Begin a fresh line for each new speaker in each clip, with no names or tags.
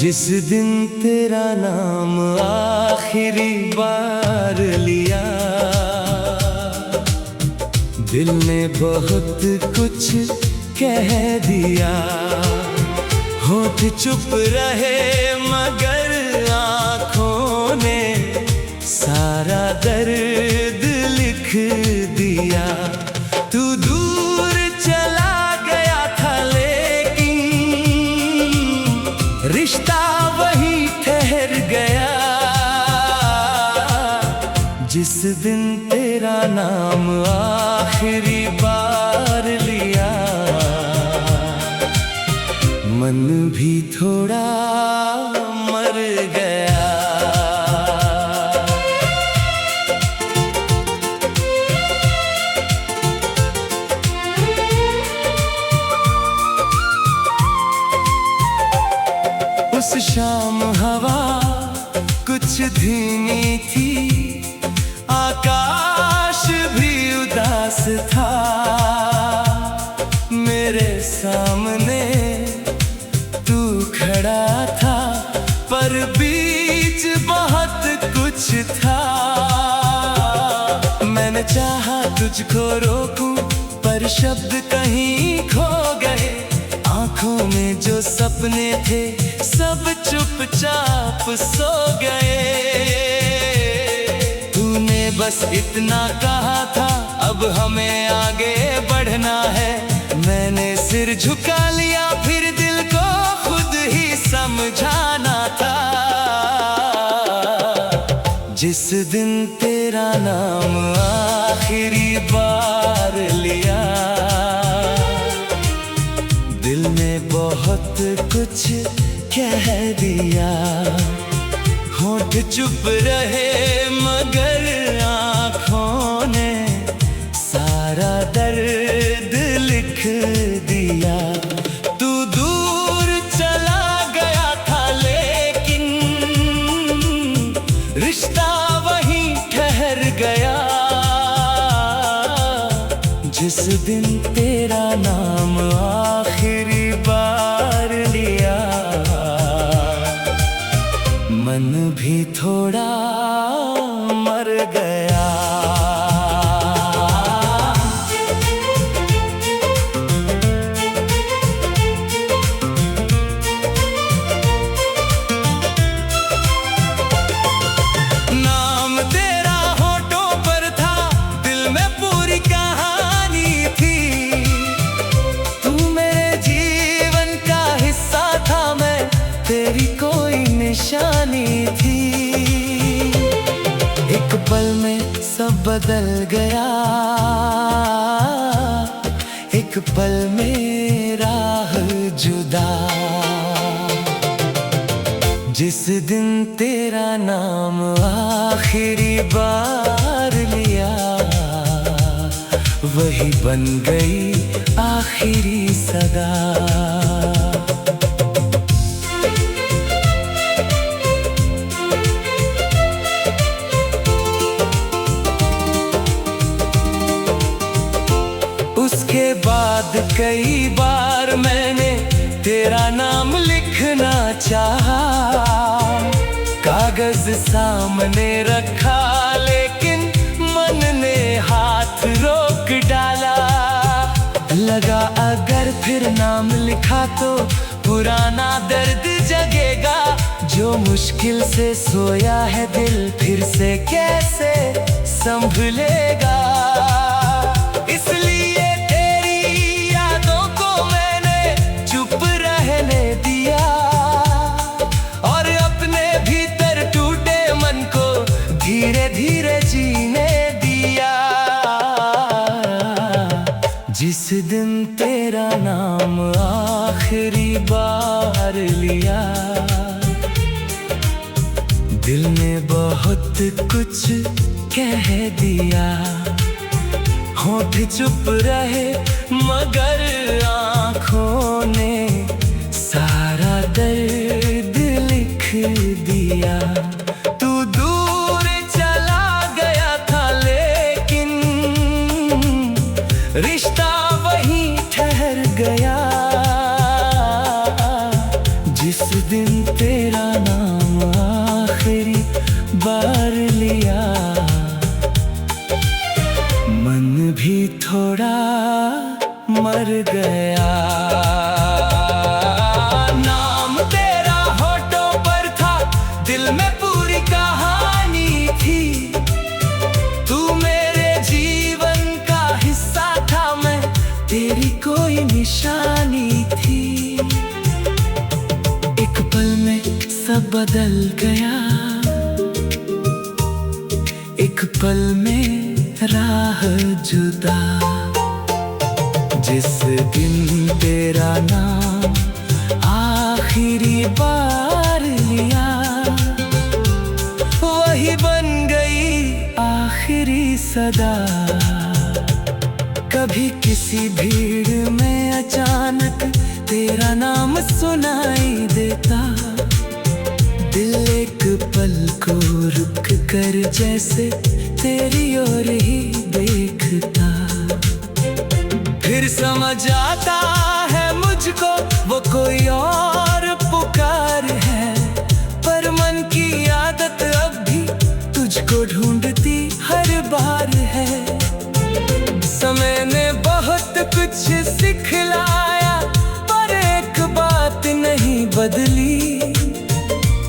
जिस दिन तेरा नाम आखिरी बार लिया, दिल ने बहुत कुछ कह दिया। होठ चुप रहे मगर आँखों ने सारा दर्द लिख दिया। तू दूर चला गया था लेकिन रिश्ता वही ठहर गया। जिस दिन तेरा नाम आखिरी बार लिया, मन भी थोड़ा मर गया। उस शाम हवा कुछ धीमी थी, आकाश भी उदास था। मेरे सामने तू खड़ा था, पर बीच बहुत कुछ था। मैंने चाहा तुझको रोकूं, पर शब्द कहीं खो गए। आँखों में जो सपने थे सब चुपचाप सो गए। तूने बस इतना कहा था, अब हमें आगे बढ़ना है। मैंने सिर झुका लिया, फिर दिल को खुद ही समझाना था। जिस दिन तेरा नाम आखिरी बार लिया, दिल ने बहुत कुछ कह दिया। होठ चुप रहे मगर आँखों ने सारा दर्द लिख दिया। तू दूर चला गया था लेकिन रिश्ता वहीं ठहर गया। जिस दिन तेरा नाम आखिरी बार लिया, मन भी थोड़ा मर गया। नाम तेरा होठों पर था, दिल में पूरी कहानी थी। तू मेरे जीवन का हिस्सा था, मैं तेरी कोई निशानी थी। एक पल में सब बदल गया, एक पल में राह जुदा। जिस दिन तेरा नाम आखिरी बार लिया, वही बन गई आखिरी सदा। उसके बाद कई बार मैंने तेरा नाम लिखना चाहा। कागज सामने रखा लेकिन मन ने हाथ रोक डाला। लगा अगर फिर नाम लिखा तो पुराना दर्द जगेगा। जो मुश्किल से सोया है दिल फिर से कैसे संभलेगा। इसलिए तेरी यादों को मैंने चुप रहने दिया, और अपने भीतर टूटे मन को धीरे धीरे जीने दिया। जिस दिन तेरा नाम आखिरी बार लिया, दिल ने बहुत कुछ कह दिया। होठ चुप रहे मगर आँखों ने सारा दर्द लिख दिया। तू दूर चला गया था लेकिन रिश्ता वहीं ठहर गया। जिस दिन बदल गया, एक पल में राह जुदा। जिस दिन तेरा नाम आखिरी बार लिया, वही बन गई आखिरी सदा। कभी किसी भीड़ में अचानक तेरा नाम सुनाई देता, दिल एक पल को रुक कर जैसे तेरी ओर ही देखता। फिर समझ आता है मुझको वो कोई और पुकार है, पर मन की आदत अब भी तुझको ढूंढती हर बार है। समय ने बहुत कुछ सिखलाया, पर एक बात नहीं बदली।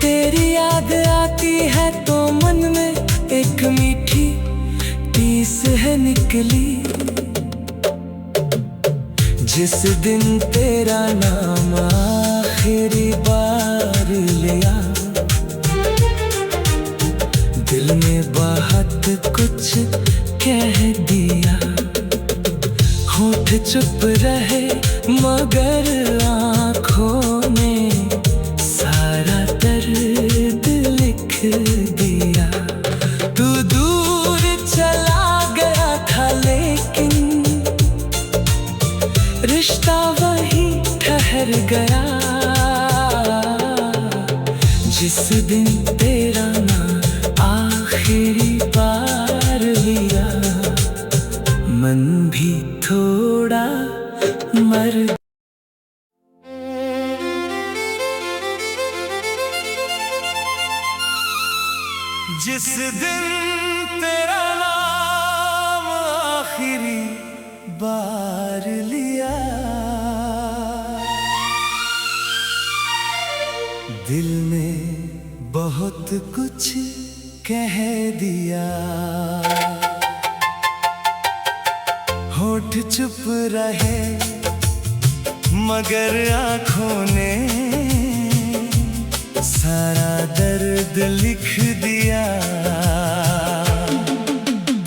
तेरी याद आती है तो मन में एक मीठी टीस है निकली। जिस दिन तेरा नाम आखिरी बार लिया, दिल ने बहुत कुछ कह दिया। होठ चुप रहे मगर आँखों ने सारा दर्द लिख दिया। तू दूर चला गया था लेकिन रिश्ता वही ठहर गया। जिस दिन तेरा नाम आखिरी बार लिया, मन भी थोड़ा मर। जिस दिन तेरा नाम आखिरी बार लिया, दिल ने बहुत कुछ कह दिया। होठ चुप रहे मगर आँखों ने सारा दर्द लिख दिया।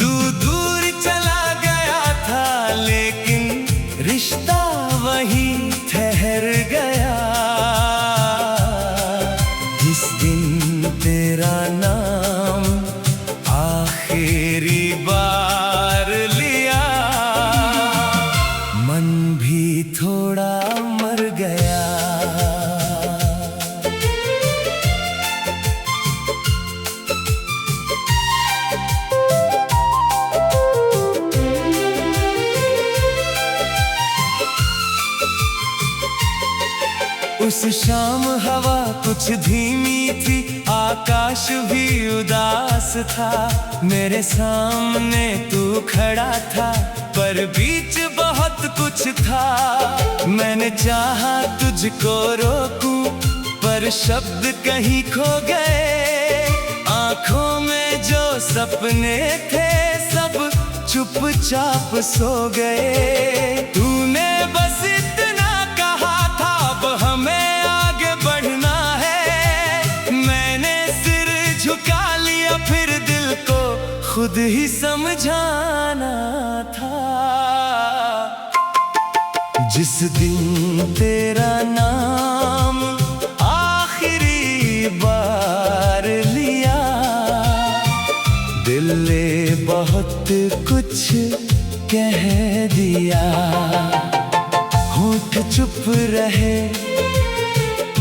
तू दूर चला गया था लेकिन रिश्ता वही ठहर गया। जिस दिन तेरा नाम आखिरी बार लिया, मन भी थोड़ा मर गया। उस शाम हवा कुछ धीमी थी, आकाश भी उदास था। मेरे सामने तू खड़ा था पर बीच बहुत कुछ था। मैंने चाहा तुझको रोकूं पर शब्द कहीं खो गए। आँखों में जो सपने थे सब चुपचाप सो गए। तूने बस इतना कहा था अब हमें आगे बढ़ना है। मैंने सिर झुका लिया फिर दिल को खुद ही समझाना था। जिस दिन तेरा नाम आखिरी बार लिया, दिल ने बहुत कुछ कह दिया। होठ चुप रहे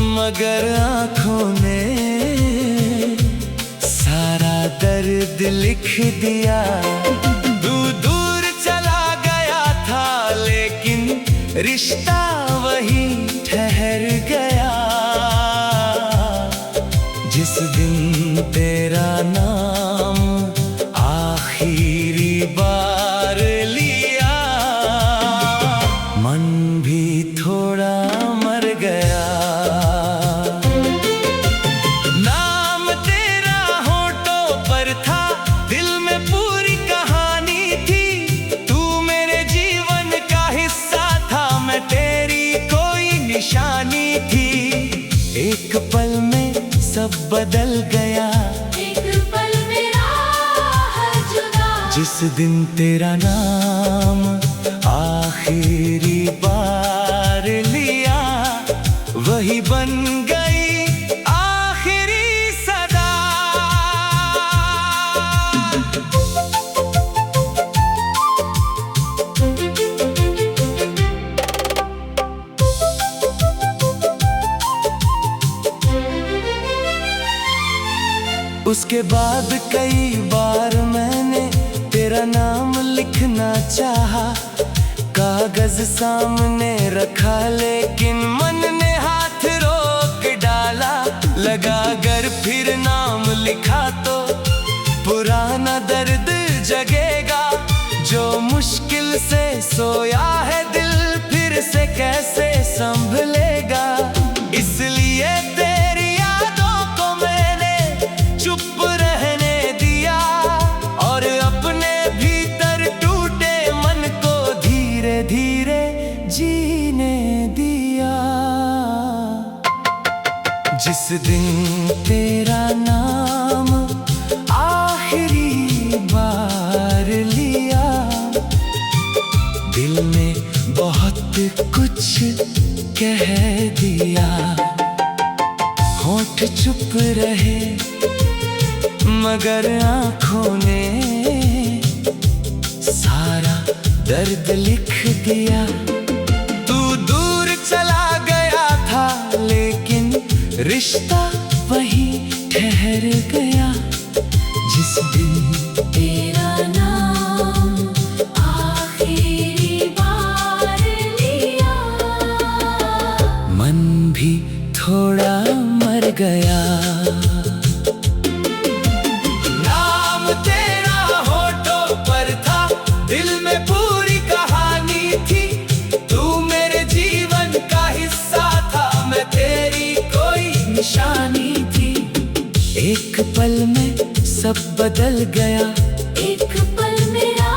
मगर आँखों ने सारा दर्द लिख दिया। तू दूर चला गया था लेकिन रिश्ता वही ठहर गया। जिस दिन तेरा नाम आखिरी बार लिया, मन भी थोड़ा मर गया। नाम तेरा होठों पर था, दिल में पूरी कहानी थी। तू मेरे जीवन का हिस्सा था, मैं तेरी कोई निशानी थी। एक पल में सब बदल गया।
एक पल मेरा है जुदा,
जिस दिन तेरा नाम आखिरी बार लिया, वही बन गई आखिरी सदा। उसके बाद कई बार मैंने तेरा नाम लिखना चाहा, कागज सामने रखा लेकिन मन ने हाथ रोक डाला। लगा अगर फिर नाम लिखा तो पुराना दर्द जगेगा, जो मुश्किल से सोया है दिल फिर से कैसे संभलेगा। इसलिए तेरी यादों को मैंने चुप रहने दिया, और अपने भीतर टूटे मन को धीरे धीरे जीने दिया। जिस दिन तेरा नाम आखिरी बार लिया, दिल ने बहुत कुछ कह दिया। होठ चुप रहे मगर आँखों ने सारा दर्द लिख दिया। तू दूर चला गया था लेकिन रिश्ता वही ठहर गया। जिस दिन
तेरा नाम आखिरी बार लिया,
मन भी थोड़ा मर गया। नाम तेरा होठों पर था, दिल में पूरी कहानी थी। तू मेरे जीवन का हिस्सा था, मैं तेरी कोई निशानी थी। एक पल में सब बदल गया,
एक पल मेरा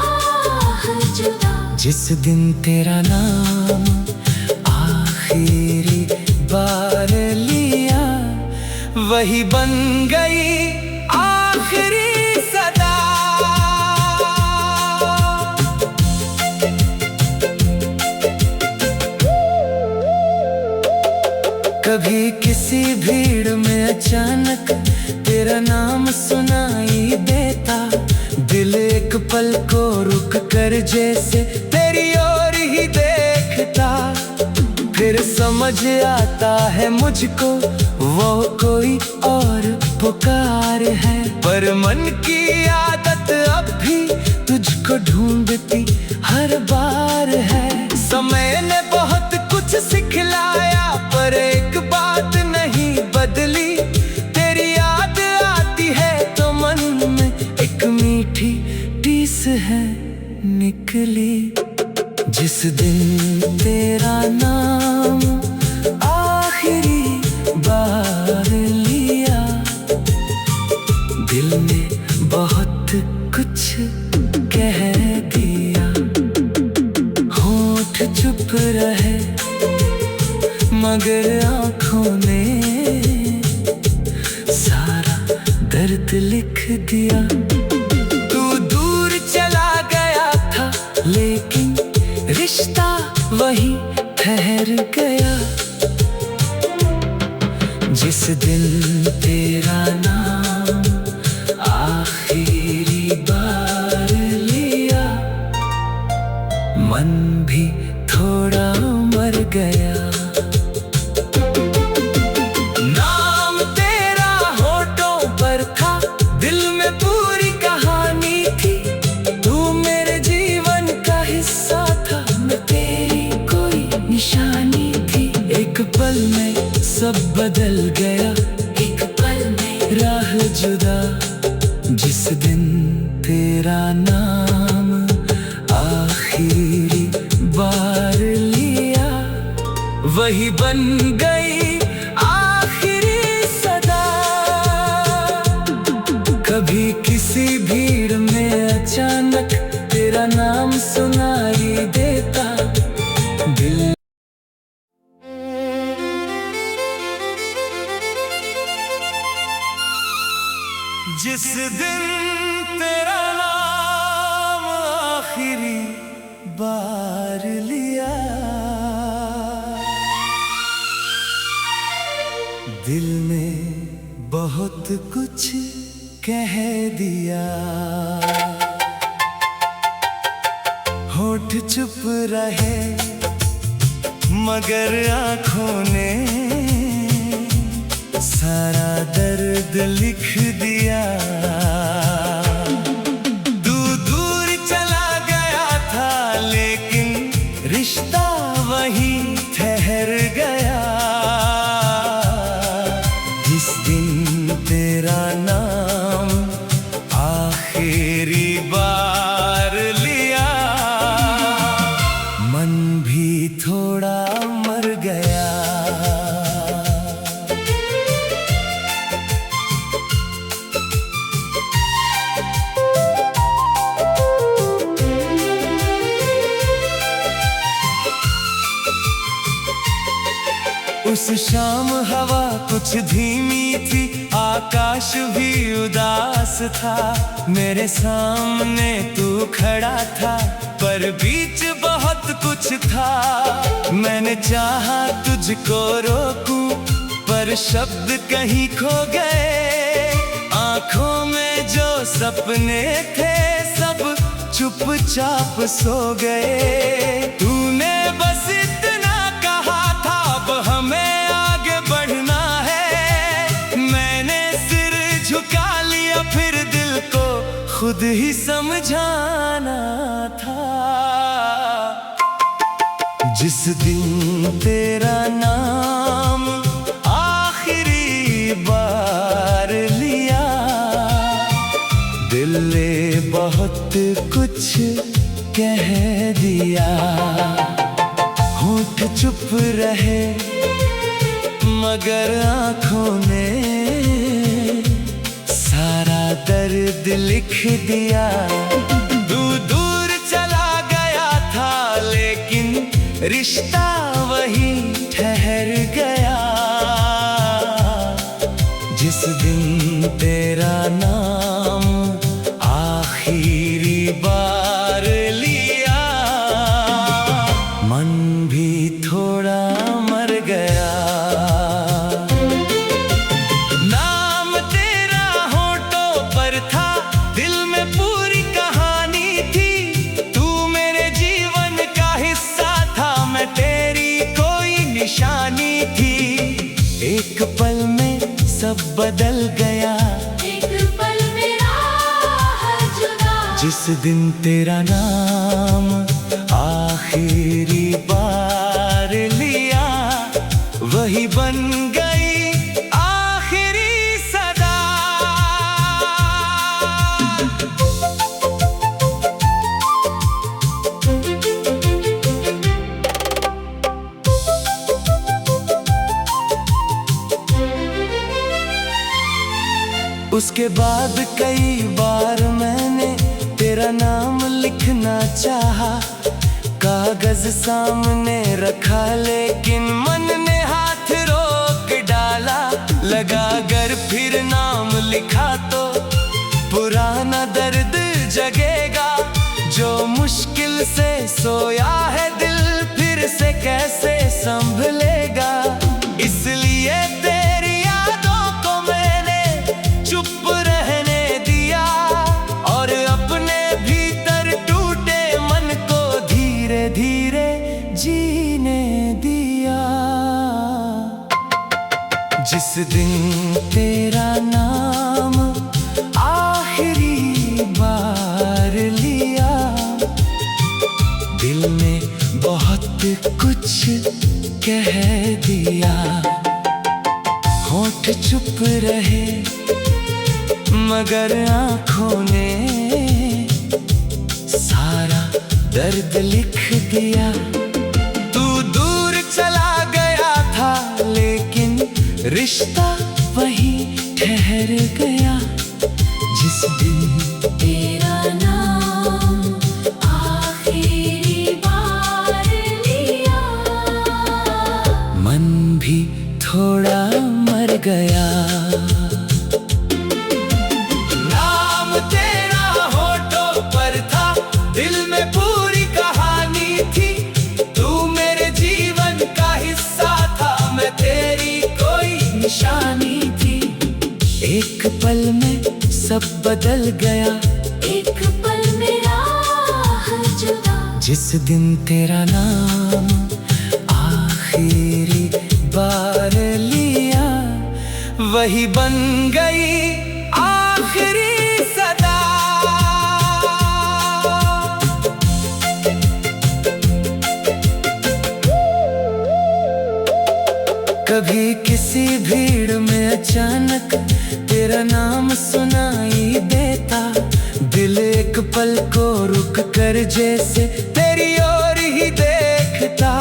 है जुदा,
जिस दिन तेरा नाम आखिरी बार लिया, वही बन गई आखिरी सदा। कभी किसी भीड़ में अचानक तेरा नाम सुनाई देता, दिल एक पल को रुक कर जैसे तेरी ओर ही देखता। फिर समझ आता है मुझको वो कोई और पुकार है, पर मन की आदत अब भी तुझको ढूंढती हर बार है। समय ने बहुत कुछ सिखलाया पर एक बात नहीं बदली, तेरी याद आती है तो मन में एक मीठी टीस है निकली। जिस दिन तेरा नाम आखिरी बार लिया, दिल ने बहुत कुछ कह दिया। होठ चुप रहे मगर आँखों ने सारा दर्द लिख दिया। तू दूर चला गया था लेकिन रिश्ता वही ठहर गया। जिस दिन तेरा नाम आखिरी बार लिया, मन भी थोड़ा मर गया। नाम तेरा होठों पर था, दिल में पूरी कहानी थी। तू मेरे जीवन का हिस्सा था, मैं तेरी कोई निशानी थी। एक पल में सब बदल गया,
एक पल में
राह जुदा। जिस दिन तेरा नाम आखिरी बार लिया, वही बन गई आखिरी सदा। कभी किसी भीड़ में अचानक तेरा नाम सुनाई देता, दिल। जिस दिन तेरा नाम आखिरी बार लिया, दिल में बहुत कुछ कह दिया। होठ चुप रहे मगर आँखों ने सारा दर्द लिख दिया। दूर दूर चला गया था लेकिन रिश्ता वहीं ठहर गया। जिस दिन तेरा नाम आखिरी बार लिया, मन भी थोड़ा मर गया। उस शाम हवा कुछ धीमी थी, आकाश भी उदास था। मेरे सामने तू खड़ा था पर बीच बहुत कुछ था। मैंने चाहा तुझको रोकूं पर शब्द कहीं खो गए। आंखों में जो सपने थे सब चुपचाप सो गए। तूने बस इतना कहा था अब हमें आगे बढ़ना है। मैंने सिर झुका लिया फिर दिल को खुद ही समझाना था। जिस दिन तेरा नाम आखिरी बार लिया, दिल ने बहुत कुछ कह दिया। होठ चुप रहे मगर आँखों ने सारा दर्द लिख दिया। दूर दूर चला गया था लेकिन रिश्ता वहीं ठहर गया। जिस दिन तेरा नाम आखिरी बार लिया, मन भी थोड़ा मर गया। नाम तेरा होठों पर था, दिल में पूरी कहानी थी। तू मेरे जीवन का हिस्सा था, मैं तेरी कोई निशानी थी। एक पल में सब बदल गया,
एक पल में राह जुदा।
जिस दिन तेरा नाम आखिरी बार लिया, वही बन गई आखिरी सदा। उसके बाद कई बार मैंने तेरा नाम लिखना चाहा। कागज सामने रखा लेकिन मन ने हाथ रोक डाला। लगा अगर फिर नाम लिखा तो पुराना दर्द जगेगा। जो मुश्किल से सोया है दिल फिर से कैसे संभलेगा। इसलिए तेरी यादों को मैंने चुप रहने दिया और अपने भीतर टूटे मन को धीरे धीरे जीने दिया। जिस दिन तेरा नाम आखिरी बार लिया, दिल ने बहुत कुछ कह दिया। होठ चुप रहे मगर आँखों ने सारा दर्द लिख दिया। तू दूर चला गया था लेकिन रिश्ता वहीं ठहर गया। जिस दिन
तेरा नाम आखिरी बार लिया,
मन भी थोड़ा मर गया। सब बदल गया।
एक पल में राह जुदा,
जिस दिन तेरा नाम आखिरी बार लिया, वही बन गई आखिरी सदा। कभी किसी भीड़ में अचानक तेरा नाम सुनाई देता, दिल एक पल को रुक कर जैसे तेरी ओर ही देखता।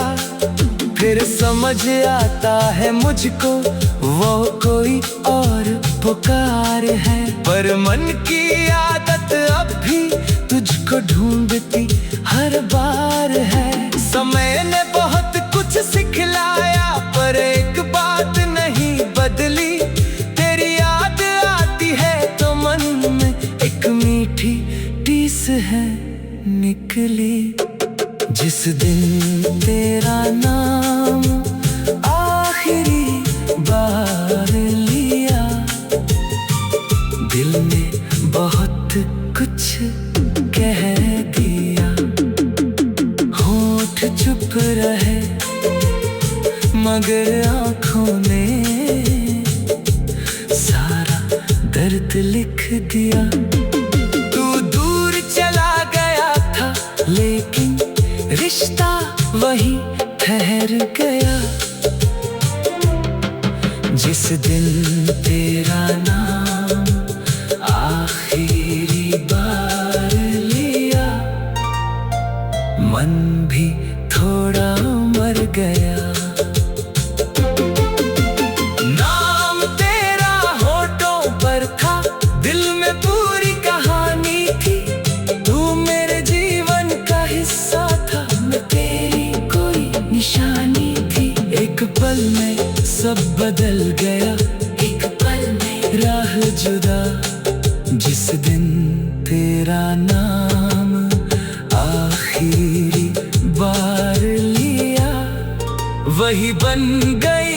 फिर समझ आता है मुझको वो कोई और पुकार है, पर मन की आदत अब भी तुझको ढूंढती हर बार है। समय ने बहुत कुछ सिखलाया पर एक बात नहीं बदली, तेरी याद आती है तो मन में एक मीठी टीस है निकली। जिस दिन तेरा नाम आखिरी बार लिया, दिल ने बहुत कुछ कह दिया। होठ चुप रहे मगर आँखों ने सारा दर्द लिख दिया। तू दूर चला गया था लेकिन रिश्ता वही ठहर गया। जिस दिन तेरा नाम आखिरी बार लिया, मन भी थोड़ा मर गया। नाम तेरा होठों पर था, दिल में पूरी कहानी थी। तू मेरे जीवन का हिस्सा था, मैं तेरी कोई निशानी थी। एक पल में सब बदल गया,
एक पल में
राह जुदा। जिस दिन तेरा नाम आखिरी बार लिया, वही बन गई